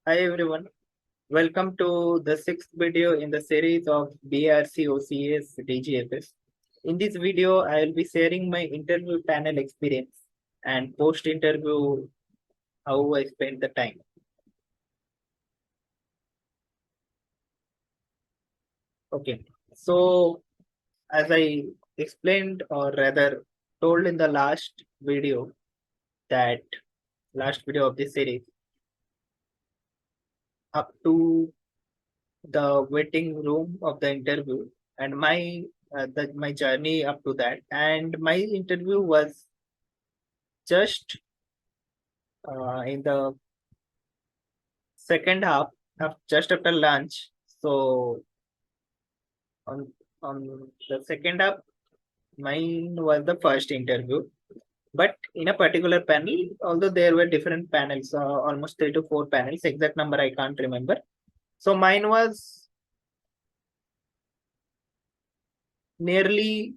Hi everyone, welcome to the sixth video in the series of BARC OCS DGFS. In this video, I will be sharing my interview panel experience and post-interview how I spent the time. Okay, so as I explained or rather told in the last video, that last video of this series, up to the waiting room of the interview and my journey up to that, and my interview was just in the second half of just after lunch. So on on the second half, mine was the first interview, but in a particular panel, although there were different panels, almost 3 to 4 panels, exact number I can't remember. So mine was nearly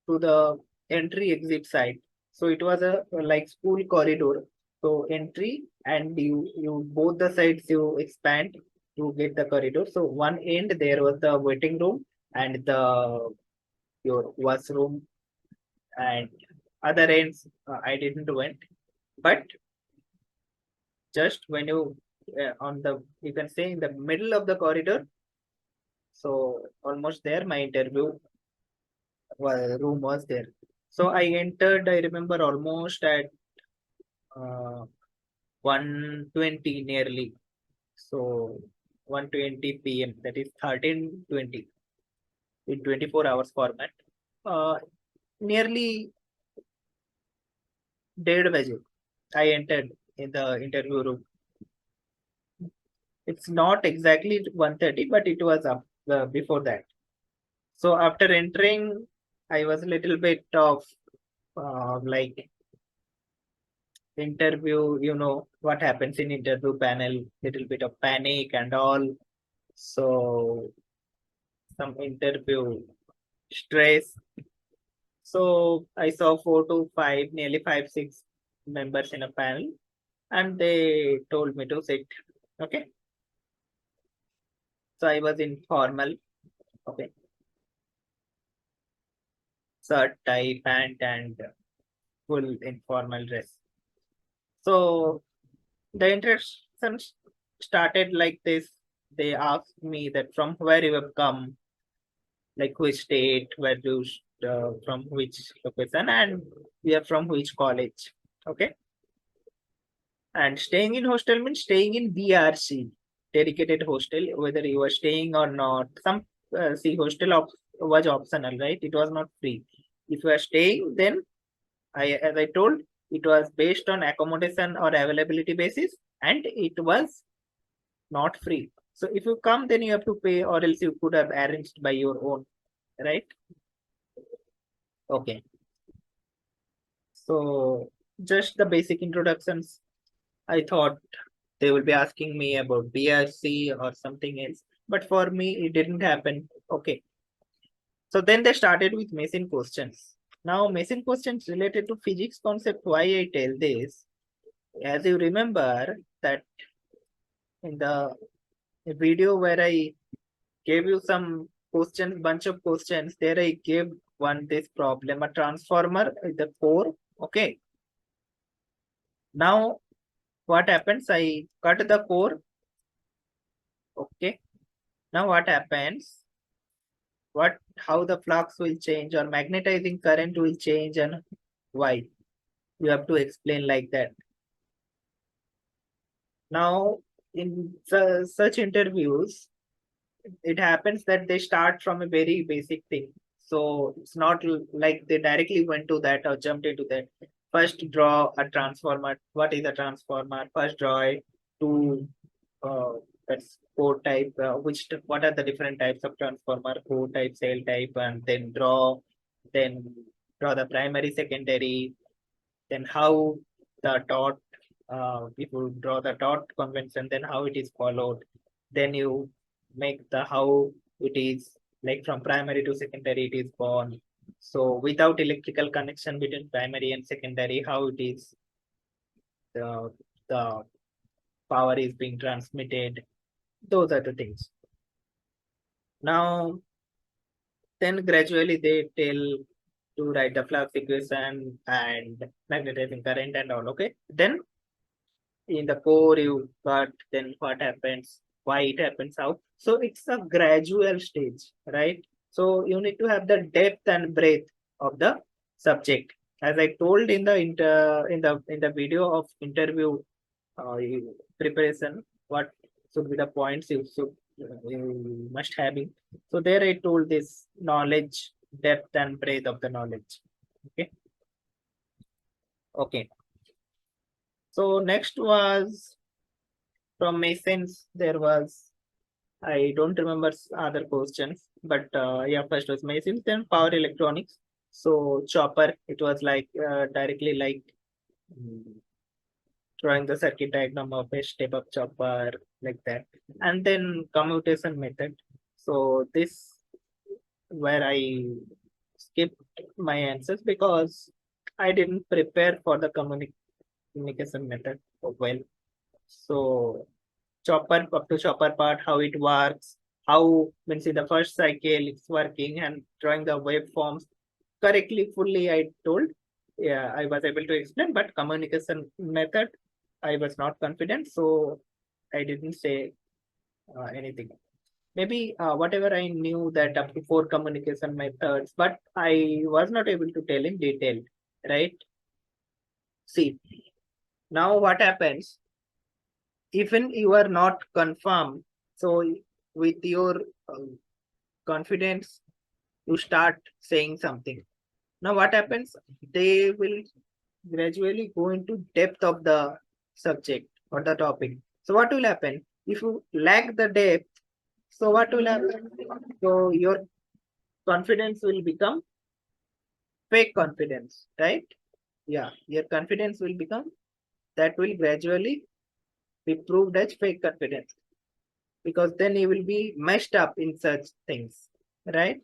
to the entry exit side. So it was a like school corridor. So entry and you both the sides you expand to get the corridor. So one end there was the waiting room and the your washroom, and other ends I didn't went. But just when you on the you can say in the middle of the corridor. So almost there my interview room was there. So I entered, I remember almost at 1:20 nearly. So 1:20 p.m. That is 13:20 in 24 hours format. Uh, Nearly 1:30 I entered in the interview room. It's not exactly 1:30, but it was up before that. So after entering, I was a little bit of like interview, what happens in interview panel, little bit of panic and all. So some interview stress. So I saw 4 to 5, nearly 5, 6 members in a panel, and they told me to sit. Okay. So I was in formal, okay, shirt, tie, pant, and full informal dress. So the interaction started like this. They asked me that from where you have come, like which state, where you from which location, and we are from which college. Okay. And staying in hostel means staying in BRC, dedicated hostel, whether you are staying or not. Some see hostel was optional, right? It was not free. If you are staying, then as I told, it was based on accommodation or availability basis, and it was not free. So if you come, then you have to pay, or else you could have arranged by your own, right? Okay. So just the basic introductions. I thought they will be asking me about BRC or something else, but for me it didn't happen. Okay. So then they started with machine questions. Now machine questions related to physics concept. Why I tell this? As you remember that in the video where I gave you some questions, bunch of questions, there I gave one this problem, a transformer with the core. Okay. Now what happens? I cut the core. Okay. Now what happens? How the flux will change or magnetizing current will change and why? You have to explain like that. Now in such interviews, it happens that they start from a very basic thing. So it's not like they directly went to that or jumped into that. First, draw a transformer. What is a transformer? First, draw it to uh, that's core type. What are the different types of transformer? Core type, cell type, and then draw the primary, secondary. Then how the dot. If you draw the dot convention, then how it is followed. Then you make the how it is like from primary to secondary it is born. So without electrical connection between primary and secondary, how it is the the power is being transmitted. Those are the things. Now, then gradually they tell to write the flux equation and magnetizing current and all. Okay. Then in the core you got then what happens, why it happens, how. So it's a gradual stage, right? So you need to have the depth and breadth of the subject. As I told in the in the video of interview preparation, what should be the points you must having. So there I told this knowledge, depth and breadth of the knowledge. Okay. Okay. So next was from Masons. There was, I don't remember other questions, but yeah, first was Masons, then power electronics. So chopper, it was like directly like mm, drawing the circuit diagram of a step up chopper like that, and then commutation method. So this where I skipped my answers because I didn't prepare for the communication method well. So chopper up to chopper part, how it works, how means in the first cycle it's working and drawing the waveforms correctly, fully I told. Yeah, I was able to explain, but communication method, I was not confident, so I didn't say anything. Maybe whatever I knew that up to 4 communication methods, but I was not able to tell in detail, right? See, now what happens, even you are not confirmed, so with your confidence, you start saying something. Now what happens? They will gradually go into depth of the subject or the topic. So what will happen? If you lack the depth, so what will happen? So your confidence will become fake confidence, right? Yeah, your confidence will become, that will gradually be proved as fake confidence, because then you will be messed up in such things, right?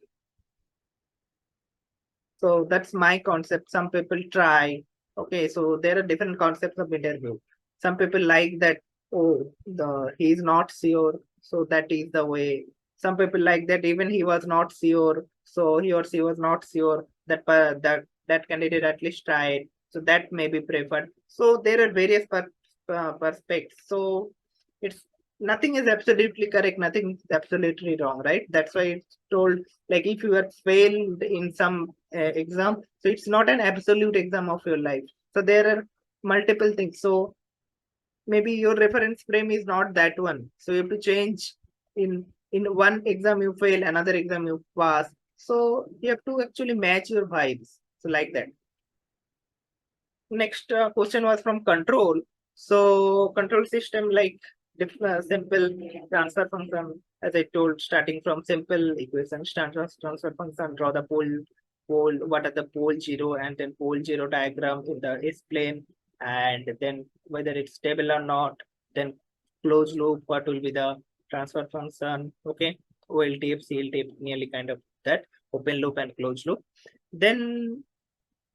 So that's my concept. Some people try. Okay, so there are different concepts of interview. Some people like that, oh, the he's not sure, so that is the way. Some people like that even he was not sure, so he or she was not sure that that candidate at least tried, so that may be preferred. So there are various perspectives. So it's nothing is absolutely correct, nothing is absolutely wrong, right? That's why it's told, like if you have failed in some exam, so it's not an absolute exam of your life. So there are multiple things. So maybe your reference frame is not that one, so you have to change. In one exam you fail, another exam you pass, so you have to actually match your vibes, so like that. Next question was from control. So control system, like simple transfer function, as I told, starting from simple equations, transfer function, draw the pole, what are the pole zero, and then pole zero diagram in the S plane, and then whether it's stable or not, then closed loop, what will be the transfer function, okay, OL tape, CL tape, nearly kind of that, open loop and closed loop. Then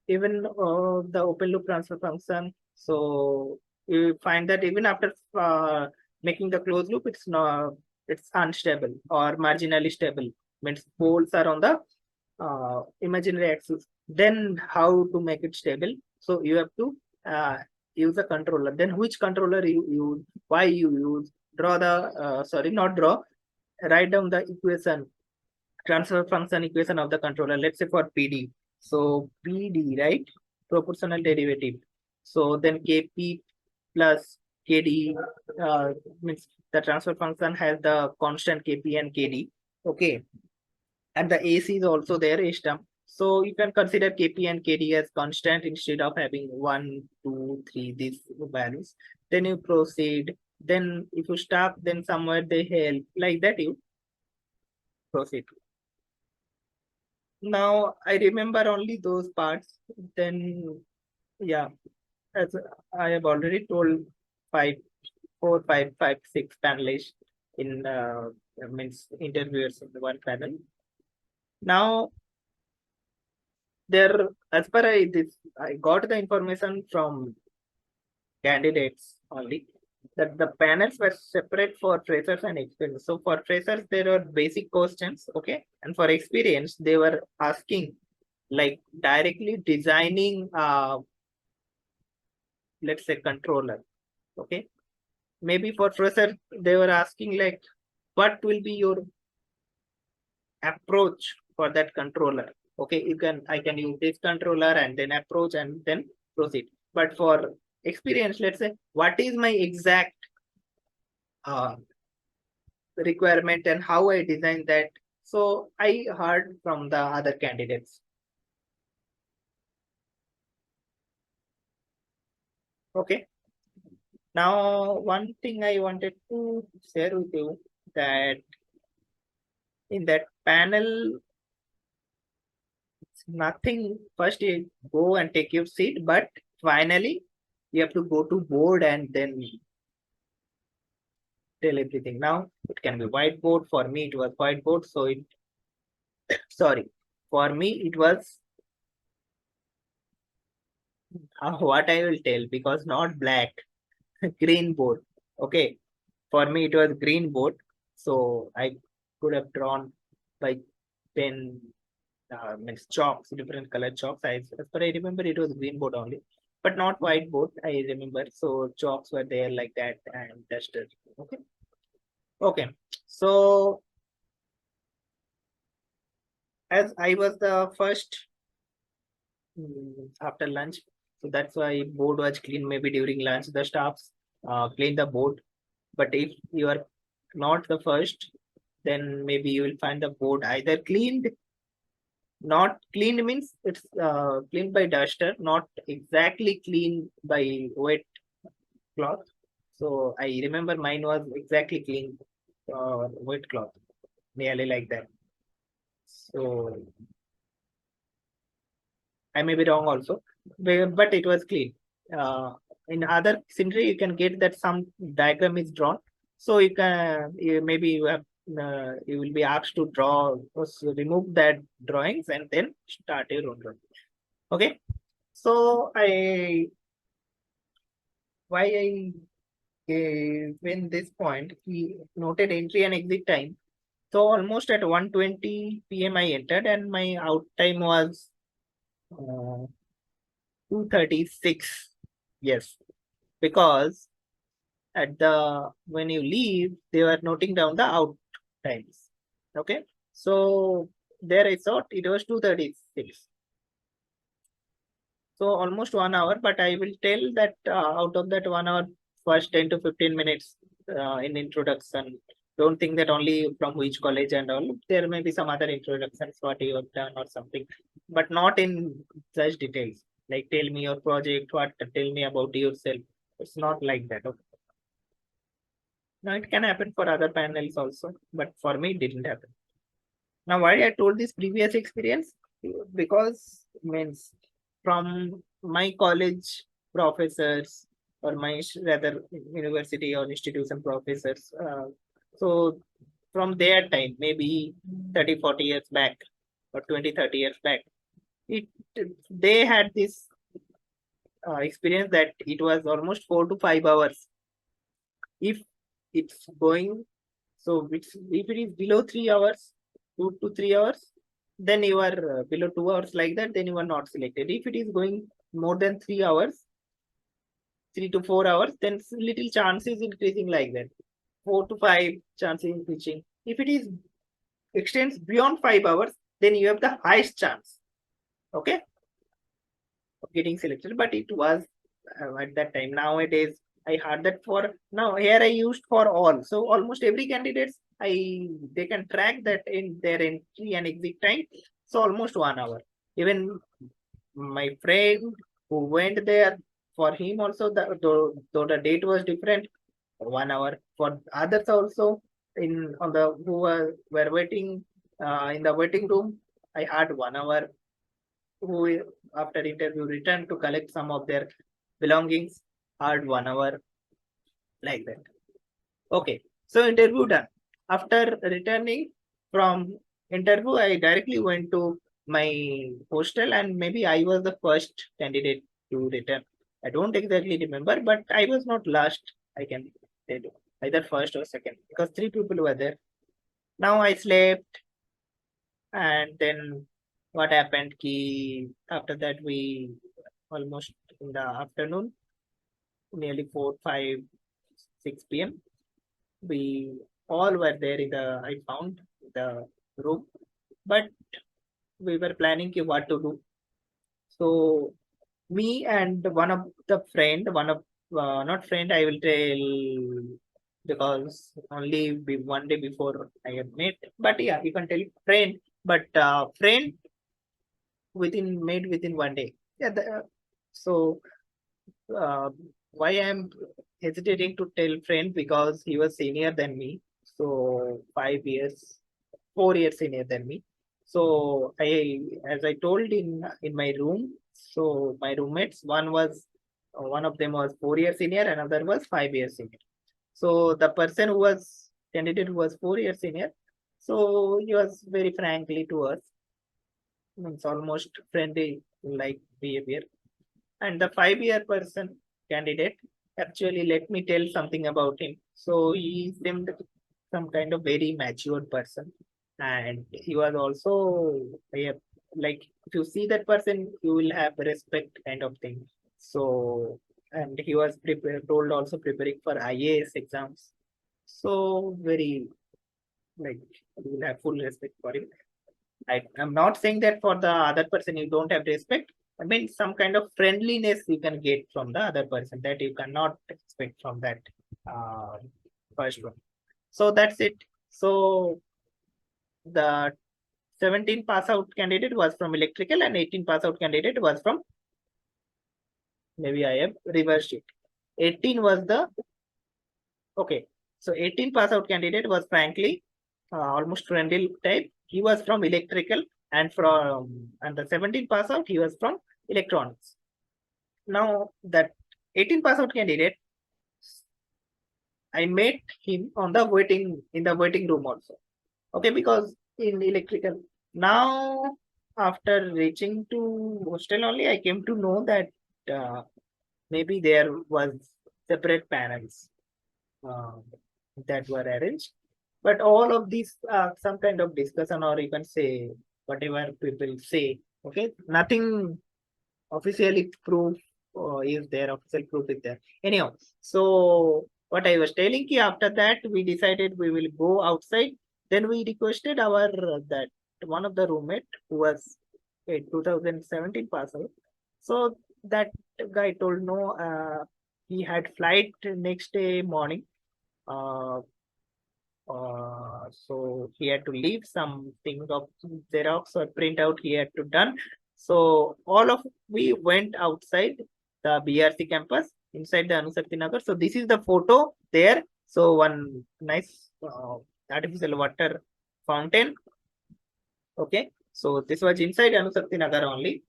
even the open loop transfer function. So you find that even after making the closed loop, it's not, it's unstable or marginally stable. Means poles are on the imaginary axis. Then how to make it stable? So you have to use a controller. Then which controller you use? Why you use? Draw the sorry, not draw. Write down the equation, transfer function equation of the controller. Let's say for PD. So PD, right? Proportional derivative. So then Kp plus Kd means the transfer function has the constant Kp and Kd. Okay. And the AC is also there, H term. So you can consider Kp and Kd as constant instead of having 1, 2, 3, these values. Then you proceed. Then if you stop, then somewhere they help. Like that you proceed. Now I remember only those parts. Then yeah, as I have already told, five, 4, 5, 5, 6 panelists in means interviewers in the one panel. Now there, as per I got the information from candidates only. that the panels were separate for freshers and experienced. So for freshers, there were basic questions, okay, and for experience, they were asking like directly designing, let's say controller, okay. Maybe for fresher, they were asking like, what will be your approach for that controller? Okay, I can use this controller and then approach and then proceed. But for experience, let's say, what is my exact uh, requirement and how I design that. So I heard from the other candidates. Okay. Now, one thing I wanted to share with you that in that panel, it's nothing. First, you go and take your seat, but finally, you have to go to board and then tell everything. Now, it can be whiteboard. For me, it was whiteboard. So it, sorry, for me, it was what I will tell because not black, green board. Okay. For me, it was green board. So I could have drawn by pen, means chalks, different color chalks. But I remember it was green board only, but not white board. I remember. So chalks were there like that and duster. Okay. Okay. So as I was the first after lunch, so that's why board was clean. Maybe during lunch, the staffs clean the board. But if you are not the first, then maybe you will find the board either cleaned. Not cleaned means it's cleaned by duster, not exactly clean by wet cloth. So I remember mine was exactly clean wet cloth, nearly like that. So I may be wrong also, but it was clean. In other scenery, you can get that some diagram is drawn. So maybe you will be asked to draw, remove that drawings and then start your own drawing. Okay. So why I when this point he noted entry and exit time. So almost at 1:20 p.m. I entered and my out time was 2:36. Yes, because at the when you leave, they were noting down the out times. Okay, so there I thought it was 2:36. So almost 1 hour, but I will tell that out of that 1 hour, first 10 to 15 minutes in introduction. Don't think that only from which college and all. There may be some other introductions, what you have done or something, but not in such details. Like tell me your project, tell me about yourself. It's not like that. Okay. Now it can happen for other panels also, but for me it didn't happen. Now why I told this previous experience? Because means from my college professors or my rather university or institution professors. So from their time, maybe 30, 40 years back or 20, 30 years back, it they had this experience that it was almost 4 to 5 hours. If it's going, so if it is below 3 hours, 2 to 3 hours, then you are below 2 hours like that, then you are not selected. If it is going more than 3 hours, 3 to 4 hours, then little chance is increasing like that. 4 to 5 chances increasing. If it is extends beyond 5 hours, then you have the highest chance. Okay, of getting selected. But it was at that time. Nowadays, I heard that for now here I used for all. So almost every candidates they can track that in their entry and exit time. So almost 1 hour. Even my friend who went there, for him also though the date was different, 1 hour. For others also in on the who were waiting in the waiting room, I had 1 hour. Who after interview returned to collect some of their belongings, had 1 hour like that. Okay, so interview done. After returning from interview, I directly went to my hostel and maybe I was the first candidate to return. I don't exactly remember, but I was not last. I can they do, either first or second, because three people were there. Now I slept, and then what happened? Ki after that we almost in the afternoon, nearly 4, 5, 6 p.m. We all were there in the. I found the room, but we were planning ki what to do. So me and one of the friend, one of not friend, I will tell because only one day before I have met. But yeah, you can tell friend, but friend made within one day. Yeah. So uh, why I'm hesitating to tell friend, because he was senior than me. So 5 years, 4 years senior than me. So as I told in my room, so my roommates, one of them was 4 years senior, another was 5 years senior. So the person who was candidate who was 4 years senior, so he was very frankly to us, means almost friendly like behavior. And the 5 year person candidate, actually, let me tell something about him. So he seemed some kind of very matured person, and he was also like, if you see that person, you will have respect kind of thing. So, and he was told also preparing for IAS exams. So very, like, you will have full respect for him. I'm not saying that for the other person you don't have respect. I mean, some kind of friendliness you can get from the other person that you cannot expect from that uh, first one. So that's it. So the 17 pass out candidate was from electrical, and 18 pass out candidate was from, maybe I have reversed it. 18 was the, okay. So 18 pass out candidate was frankly almost friendly type. He was from electrical, and the 17 pass out he was from electronics. Now that 18 pass out candidate, I met him on the waiting room also. Okay, because in electrical. Now after reaching to hostel only, I came to know that uh, maybe there was separate panels uh, that were arranged. But all of these some kind of discussion, or you can say whatever people say. Okay, nothing officially proof is there. Official proof is there. Anyhow, so what I was telling you, after that we decided we will go outside. Then we requested our that one of the roommate who was a 2017 pass out. So that guy told no. He had flight next day morning. Uh, so he had to leave some things of Xerox or print out he had to done. So all of we went outside the BRC campus inside the Anusakti Nagar. So this is the photo there. So one nice artificial water fountain. Okay. So this was inside Anusakti Nagar only.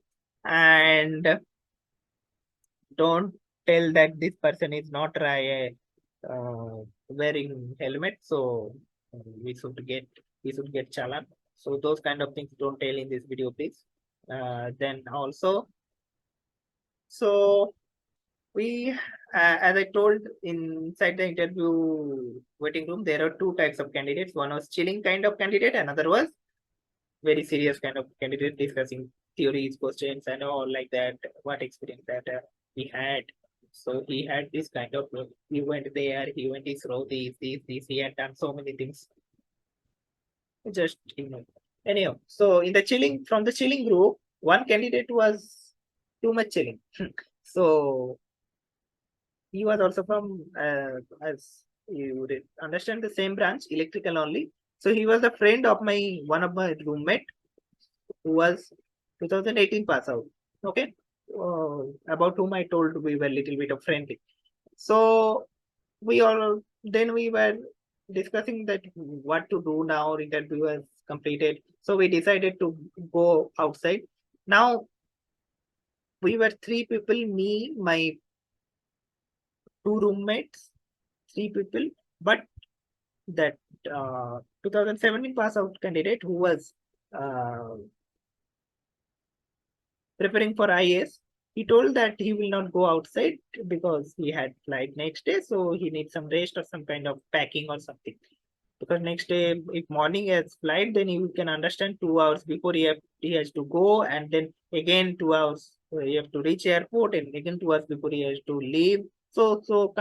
And don't tell that this person is not wearing helmet, so we should get challan. So those kind of things don't tell in this video, please. Then also, so we as I told inside the interview waiting room, there are two types of candidates. One was chilling kind of candidate, another was very serious kind of candidate, discussing theories, questions, and all like that, what experience that he had. So he had this kind of, he went there, he went his row, this, he had done so many things. Just ignore. Anyhow, so in the chilling, from the chilling group, one candidate was too much chilling. So he was also from, as you would understand, the same branch, electrical only. So he was a friend of one of my roommate who was 2018 pass out. Okay. About whom I told we were a little bit of friendly. So then we were discussing that what to do now. Interview was completed. So we decided to go outside. Now we were three people, me, my two roommates, three people, but that 2017 pass out candidate who was uh, preparing for IAS. he told that he will not go outside because he had flight next day, so he needs some rest or some kind of packing or something. Because next day, if morning has flight, then you can understand 2 hours before he has to go, and then again 2 hours you have to reach airport, and again 2 hours before he has to leave. So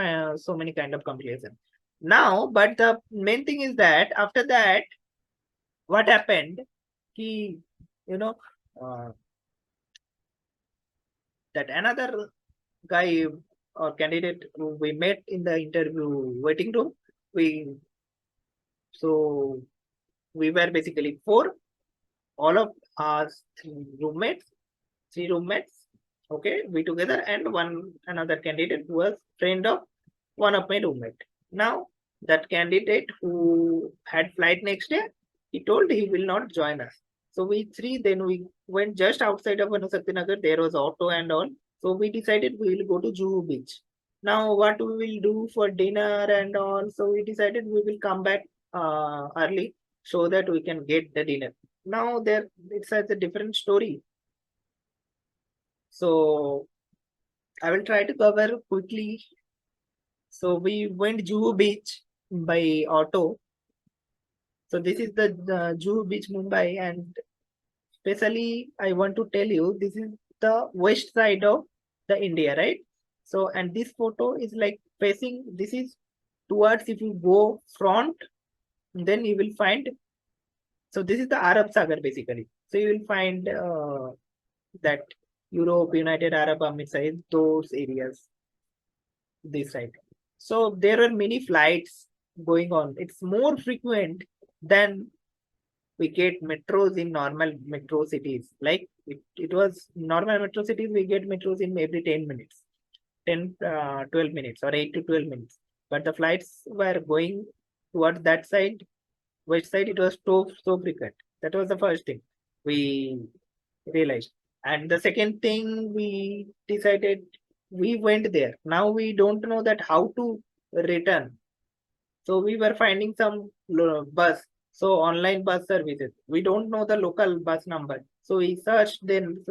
many kind of complications. Now, but the main thing is that after that, what happened? He, you know, uh, that another guy or candidate who we met in the interview waiting room. We so we were basically four, all of us three roommates. Okay, we together and one another candidate who was friend of one of my roommate. Now that candidate who had flight next day, he told he will not join us. So we three then we went just outside of Nagar. There was auto and all. So we decided we will go to Juhu Beach. Now what we will do for dinner and all. So we decided we will come back early so that we can get the dinner. Now there it's a different story. So I will try to cover quickly. So we went Juhu Beach by auto. So this is the Juhu Beach, Mumbai, and especially I want to tell you this is the west side of the India, right? So and this photo is like facing. This is towards if you go front, then you will find. So this is the Arab Sagar basically. So you will find that Europe, United Arab Emirates, those areas this side. So there are many flights going on. It's more frequent than we get metros in normal metro cities. Like it was normal metro cities, we get metros in every 10 minutes, 12 minutes or 8 to 12 minutes. But the flights were going towards that side, west side, it was so frequent. That was the first thing we realized. And the second thing we decided, we went there. Now we don't know that how to return. So we were finding some bus. So online bus services. We don't know the local bus number. So we searched then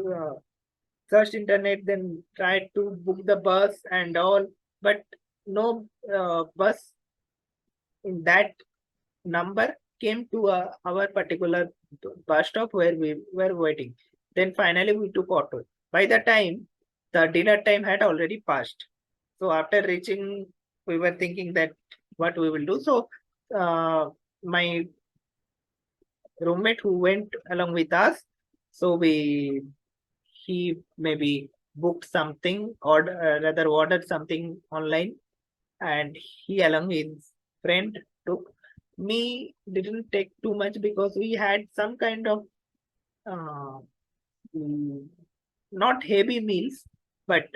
searched internet, then tried to book the bus and all. But no bus in that number came to our particular bus stop where we were waiting. Then finally we took auto. By the time the dinner time had already passed. So after reaching, we were thinking that what we will do. So my roommate who went along with us, so he maybe booked something or rather ordered something online, and he along with his friend took. Me didn't take too much because we had some kind of uh, mm, not heavy meals, but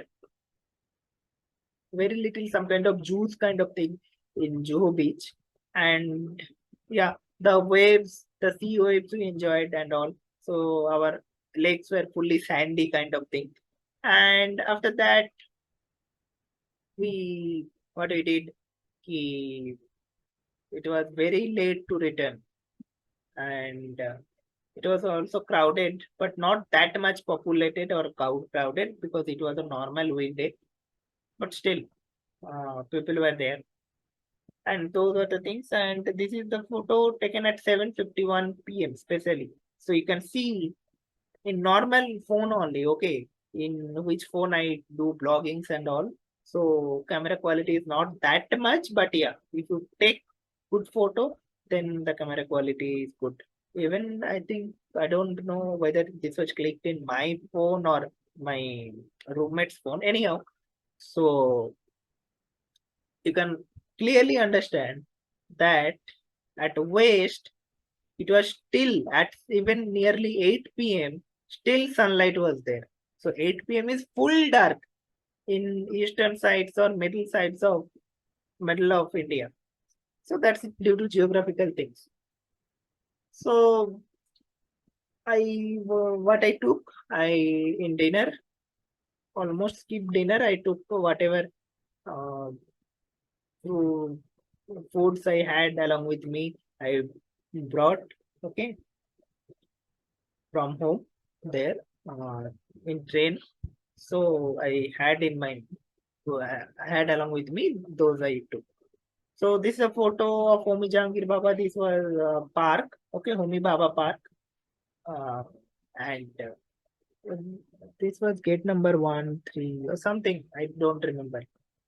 very little, some kind of juice kind of thing in Juhu Beach. And yeah, the waves, the sea waves we enjoyed and all. So our legs were fully sandy kind of thing. And after that, we what we did, he, it was very late to return, and it was also crowded, but not that much populated or crowded because it was a normal weekday. But still, people were there, and those are the things. And this is the photo taken at 7:51 p.m. especially, so you can see in normal phone only. Okay, in which phone I do bloggings and all. So camera quality is not that much, but yeah, if you take good photo, then the camera quality is good. Even I think I don't know whether this was clicked in my phone or my roommate's phone. Anyhow, so you can clearly understand that at west it was still at even nearly 8 p.m. Still sunlight was there. So 8 p.m. is full dark in eastern sides or middle of India. So that's due to geographical things. So what I took, I in dinner, almost skipped dinner. I took whatever uh, through foods I had along with me. I brought, okay, from home there in train. So I had in my I had along with me those I took. So this is a photo of Homi Jahangir Baba. This was park, okay, Homi Baba Park, uh, and this was gate number 1, 3 or something. I don't remember.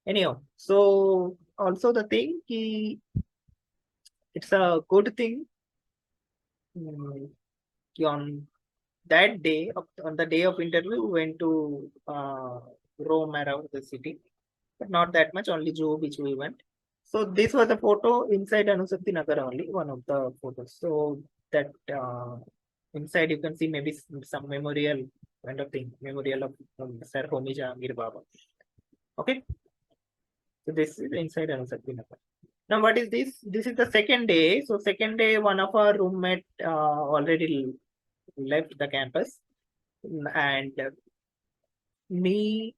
Anyhow, so also the thing, it's a good thing. mm, on that day, on the day of interview, we went to roam around the city, but not that much. Only Zoo which we went. So this was a photo inside Anusakti Nagar only, one of the photos. So that inside you can see maybe some memorial kind of thing, memorial of Sir Homi Jahangir Baba. Okay, so this is inside Anusakti Nagar. Now what is this? This is the second day. So second day, one of our roommate already left the campus, and me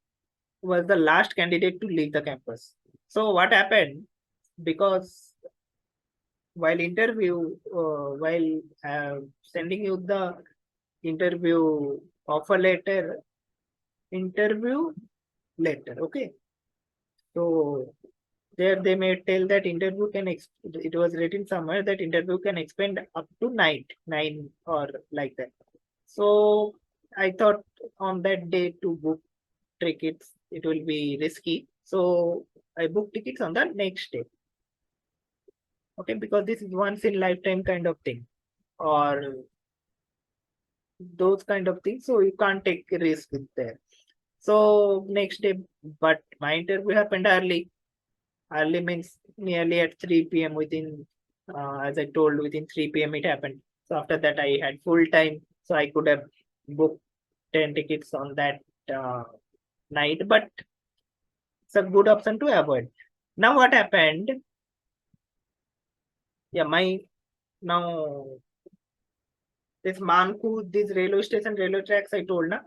was the last candidate to leave the campus. So what happened? Because while sending you the interview offer letter, interview letter, okay. So there they may tell that interview can it was written somewhere that interview can expand up to nine or like that. So I thought on that day to book tickets, it will be risky. So I booked tickets on the next day. Okay, because this is once in lifetime kind of thing, or those kind of things. So you can't take a risk with there. So next day, but my interview happened early. Early means nearly at 3 p.m. within, as I told, within 3 p.m. it happened. So after that, I had full time. So I could have booked 10 tickets on that night, but it's a good option to avoid. Now what happened? Yeah, my now this Manku, this railway station, railway tracks, I told na.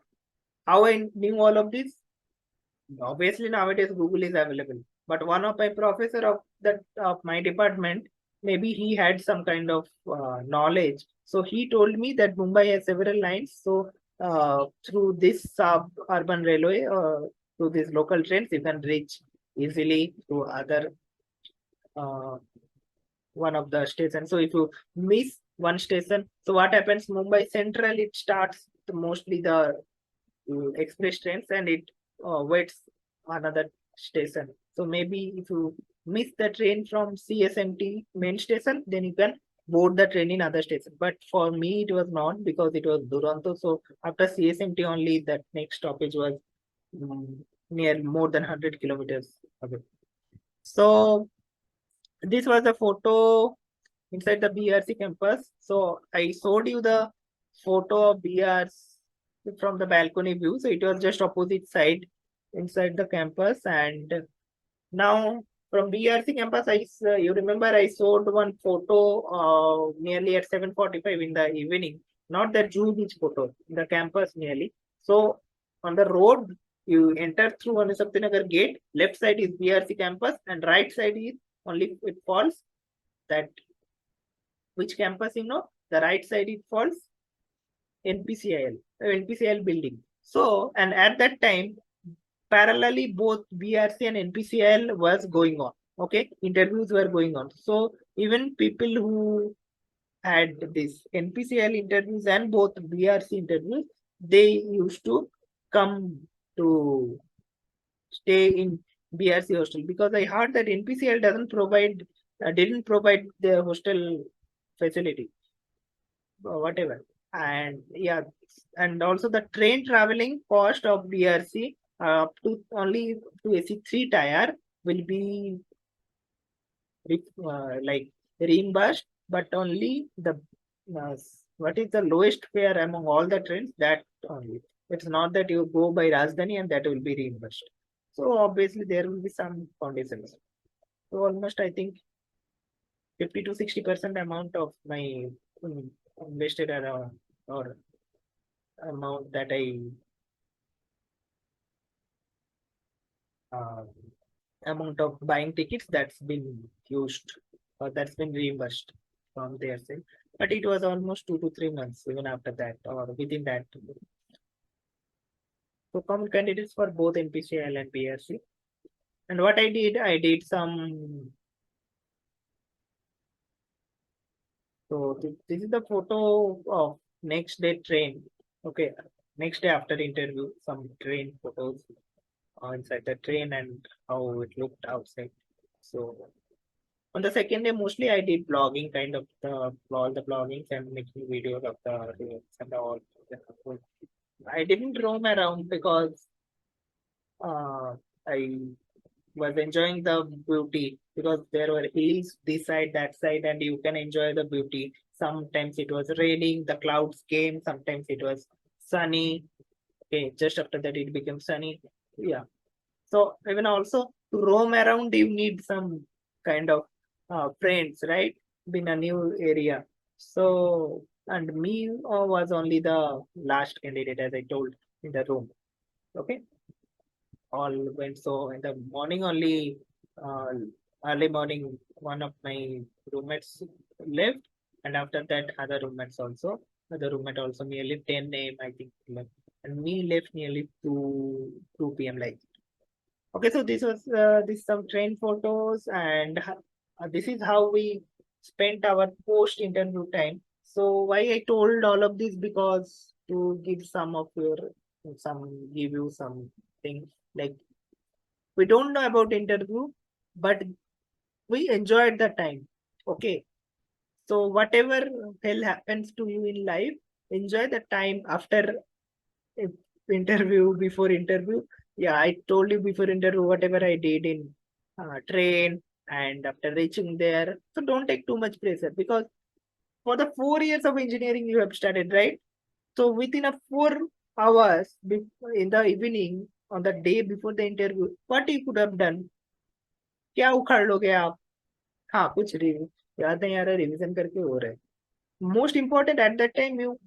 How I knew all of this? Obviously nowadays Google is available. But one of my professor of my department, maybe he had some kind of knowledge. So he told me that Mumbai has several lines. So through this suburban railway, through these local trains, you can reach easily to other uh, one of the stations. So if you miss one station, so what happens? Mumbai Central, it starts mostly the express trains, and it waits another station. So maybe if you miss the train from CSMT main station, then you can board the train in other station. But for me, it was not, because it was Duronto. So after CSMT only, that next stoppage was near more than 100 kilometers away. So this was a photo inside the BRC campus. So I showed you the photo of BRC from the balcony view. So it was just opposite side inside the campus. And now from BRC campus, you remember I showed one photo nearly at 7:45 in the evening. Not the Jew beach photo, the campus nearly. So on the road, you enter through Anusakti Nagar gate. Left side is BRC campus, and right side is only it falls that which campus, the right side it falls NPCIL, NPCIL building. So, and at that time, parallelly both BRC and NPCIL was going on. Okay, interviews were going on. So even people who had this NPCIL interviews and both BRC interviews, they used to come to stay in BRC hostel, because I heard that NPCIL didn't provide the hostel facility, whatever. And yeah, and also the train traveling cost of BRC to only to AC3 tire will be like reimbursed, but only the uh, what is the lowest fare among all the trains, that only. It's not that you go by Rajdhani and that will be reimbursed. So obviously there will be some conditions. So almost I think 50 to 60% amount of my invested around, or amount that I uh, amount of buying tickets, that's been used, or that's been reimbursed from their side. But it was almost 2 to 3 months even after that, or within that. So common candidates for both NPCL and BRC. And what I did some. So this is the photo of next day train. Okay, next day after interview, some train photos inside the train and how it looked outside. So on the second day, mostly I did blogging, kind of all the bloggings and making videos of the roads and all. I didn't roam around because I was enjoying the beauty because there were hills this side, that side, and you can enjoy the beauty. Sometimes it was raining, the clouds came, sometimes it was sunny. Okay, just after that it became sunny. Yeah. So even also to roam around, you need some kind of friends, right? In a new area. So and me was only the last candidate, as I told in the room. Okay, all went so in the morning only. Uh, Early morning, one of my roommates left, and after that, other roommates also. The roommate also nearly 10 a.m. I think left, and me left nearly 2 p.m. like. Okay, so this was this some train photos, and this is how we spent our post interview time. So why I told all of this, because to give some of your give you some things like we don't know about interview, but we enjoyed the time. Okay, so whatever hell happens to you in life, enjoy the time after if interview, before interview. Yeah, I told you before interview whatever I did in train and after reaching there. So don't take too much pressure because for the 4 years of engineering you have studied, right? So within a 4 hours in the evening on the day before the interview, what you could have done? क्या उखाड़ लोगे आप? हाँ, कुछ review याद नहीं आ रहा, revision करके हो रहा है. Most important at that time you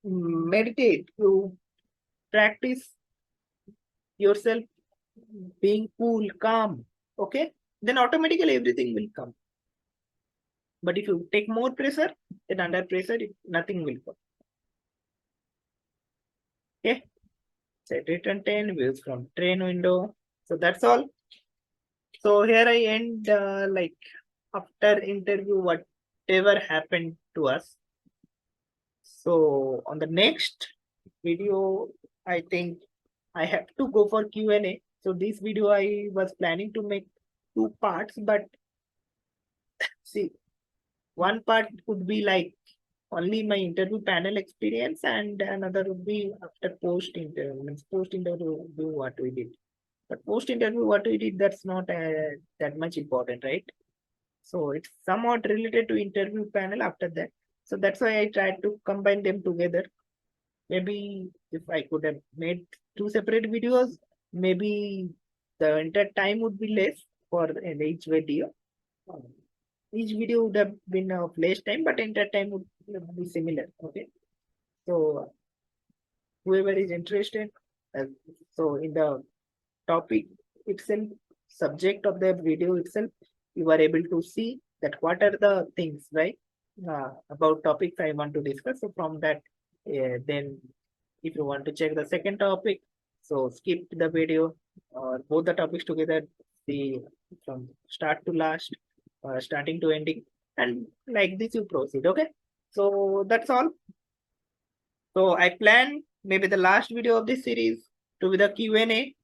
meditate, you practice yourself being cool, calm, okay? Then automatically everything will come. But if you take more pressure, then under pressure, nothing will come. Okay? Set return 10 views from train window. So that's all. So here I end like after interview, whatever happened to us. So on the next video, I think I have to go for Q&A. So this video I was planning to make 2 parts, but see, one part would be like only my interview panel experience, and another would be after post interview. Means post interview what we did. But post interview what we did, that's not that much important, right? So it's somewhat related to interview panel after that. So that's why I tried to combine them together. Maybe if I could have made 2 separate videos, maybe the entire time would be less for each video. Each video would have been of less time, but entire time would be similar. Okay, so whoever is interested, uh, so in the topic itself, subject of the video itself, you are able to see that what are the things, right? About topics I want to discuss. So from that, then if you want to check the second topic, so skip the video or both the topics together, see from start to last, starting to ending, and like this you proceed. Okay, so that's all. So I plan maybe the last video of this series to be the Q&A,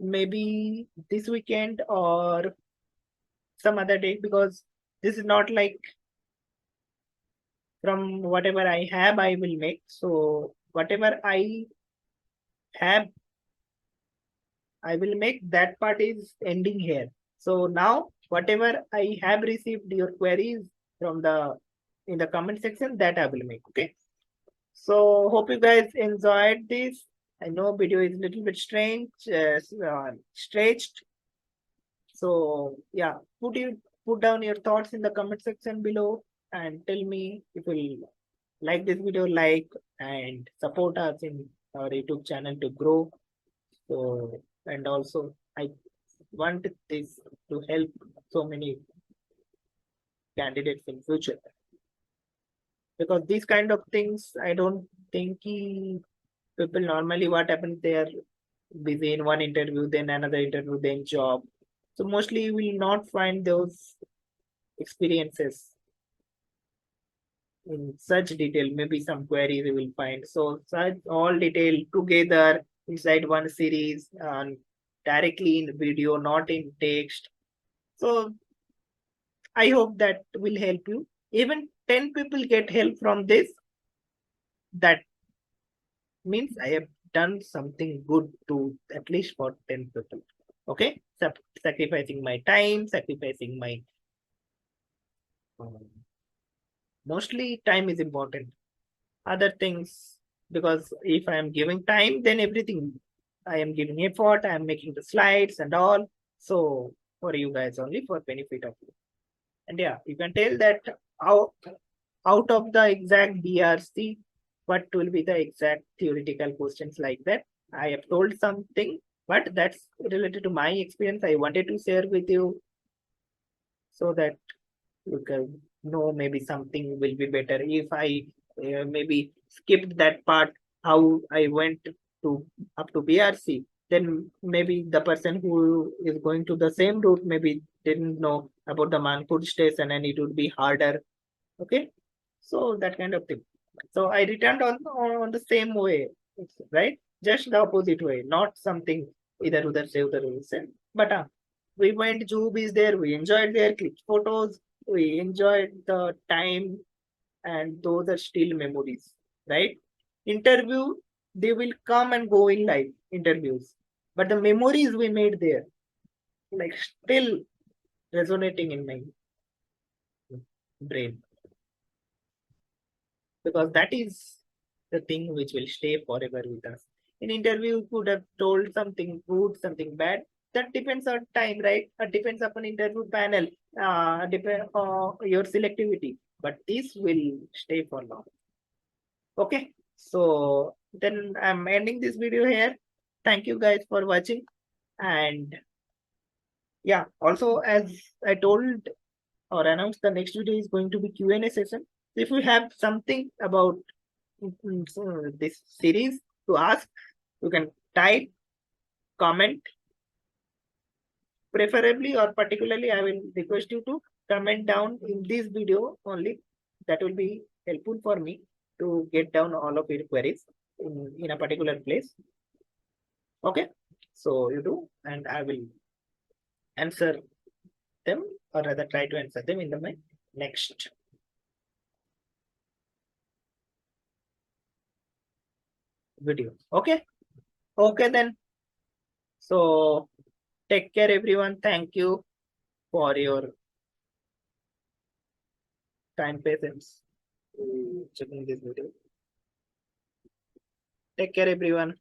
maybe this weekend or some other day, because this is not like from whatever I have, I will make. So whatever I have, I will make. That part is ending here. So now whatever I have received your queries from the in the comment section, that I will make. Okay. So hope you guys enjoyed this. I know video is a little bit strange, stretched. So yeah, put down your thoughts in the comment section below and tell me if you like this video, like and support us in our YouTube channel to grow. So and also I want this to help so many candidates in future, because these kind of things I don't think People normally what happens, they are busy in one interview, then another interview, then job. So mostly you will not find those experiences in such detail. Maybe some queries you will find. So such all detail together inside one series and directly in video, not in text. So I hope that will help you. Even 10 people get help from this. That means I have done something good to at least for 10 people. Okay, sacrificing my time, sacrificing my um, mostly time is important. Other things, because if I am giving time, then everything I am giving effort, I am making the slides and all. So for you guys only for benefit of you. And yeah, you can tell that out, out of the exact BRC, what will be the exact theoretical questions like that. I have told something, but that's related to my experience. I wanted to share with you so that you can know maybe something will be better. If I maybe skipped that part, how I went to up to BRC, then maybe the person who is going to the same route maybe didn't know about the Manpur station and it would be harder. Okay, so that kind of thing. So I returned on the same way, right? Just the opposite way, not something either udhar se udhar se. But we went Juhu Beach there. We enjoyed there, clicked photos. We enjoyed the time, and those are still memories, right? Interview, they will come and go in life interviews, but the memories we made there, like still resonating in my brain, because that is the thing which will stay forever with us. In interview, you could have told something good, something bad. That depends on time, right? It depends upon interview panel, depend on your selectivity. But this will stay for long. Okay, so then I'm ending this video here. Thank you guys for watching. And yeah, also as I told or announced, the next video is going to be Q&A session. If you have something about so this series to ask, you can type, comment, preferably or particularly I will request you to comment down in this video only. That will be helpful for me to get down all of your queries in a particular place. Okay, so you do, and I will answer them, or rather try to answer them in my next video. Okay, okay then. So take care, everyone. Thank you for your time, patience, checking this video. Take care, everyone.